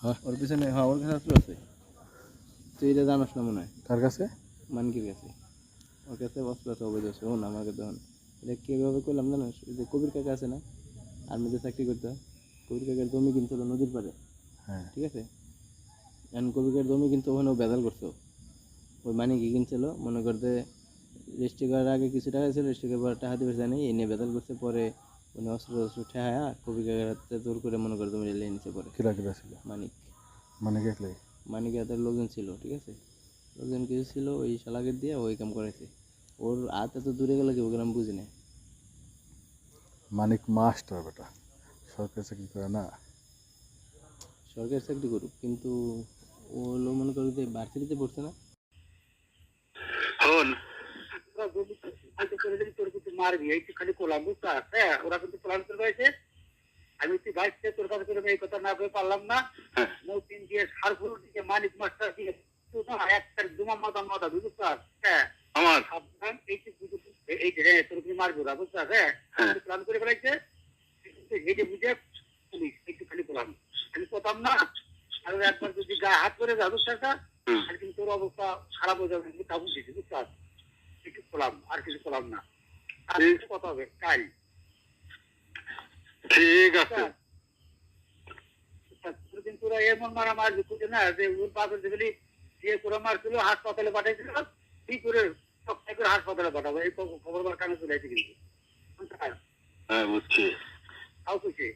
ওর পিছনে হ্যাঁ ওর কাছে অস্ত্র আছে। তুই এটা জানাস না মনে হয়। কার কাছে? মানিকের কাছে। ওর কাছে অস্ত্র আছে অবৈধ অস্ত্র। শোন আমাকে তখন এটা কীভাবে করলাম জানিস? ওই যে কবির কাকা আছে না, আর্মিতে চাকরি করতো, কবির কাকার জমি কিনছিল নদীর পাড়ে, হ্যাঁ ঠিক আছে? এখন কবির কাকার জমি কিন্তু ওখানেও বেদাল করছো। ওই মানিকই কিনছিল, মনে করতে রেজিস্ট্রি করার আগে কিছু টাকা ছিল, রেজিস্ট্রি করার টাকা দিবে জানি এনে বেদাল করছে। পরে উনি অস্ত্র অস্ত্র ঠেহায়া কবির কাকার হাতে জোর করে মনে করে জমি লেগে নিচ্ছে পরে। কিরা কিরা ছিল? মানিক মানে দেখলে মানিকের হাতের লোকজন ছিল, ঠিক আছে? লোকজন কিছু ছিল, ওই শালাকে দিয়ে ওই কাম করেছে। ওর হাত এত দূরে গেলে কি ওকে আমি বুঝি না। মানিক মাস্টার বেটা, সরকারি চাকরি করে না। সরকারি চাকরি করুক, কিন্তু ও হলো মনে করো যে ভার্সিটিতে পড়ছে না। হন তোর কিন্তু মারবি এই খালি কোলাম বুঝতে আছে, ওরা কিন্তু প্ল্যান করে রয়েছে। আমি তুই ভাইসে তোর কাছে করে এই কথা না করে পারলাম না। মৌতিন দিয়ে সারফুল দিয়ে মানিক মাস্টার দিয়ে তুই না একটা দুমা মাথা মাথা বুঝতে পার। হ্যাঁ আমার সাবধান এই যে তোর কিন্তু মারবি ওরা বুঝতে আছে। প্ল্যান করে ফেলাইছে হেঁটে বুঝে পুলিশ একটু খালি কোলাম আমি কোথাম না। আর একবার যদি গায়ে হাত করে যাবো সেটা আর কিন্তু তোর অবস্থা খারাপ হয়ে যাবে, তা বুঝেছি বুঝতে পার। একটু কোলাম আর কিছু কোলাম না, আর কিছু কথা হবে কাল। ঠিক আছে কিন্তু ওরা এমন মারা মারবে খুঁজে না যে ওর বাপের যেগুলি দিয়ে করে মারছিল হাসপাতালে পাঠাইছিল, কি করে সব করে হাসপাতালে পাঠাবো এই খবর কানে চলে আসছে কিন্তু। হ্যাঁ বুঝছি তাও খুশি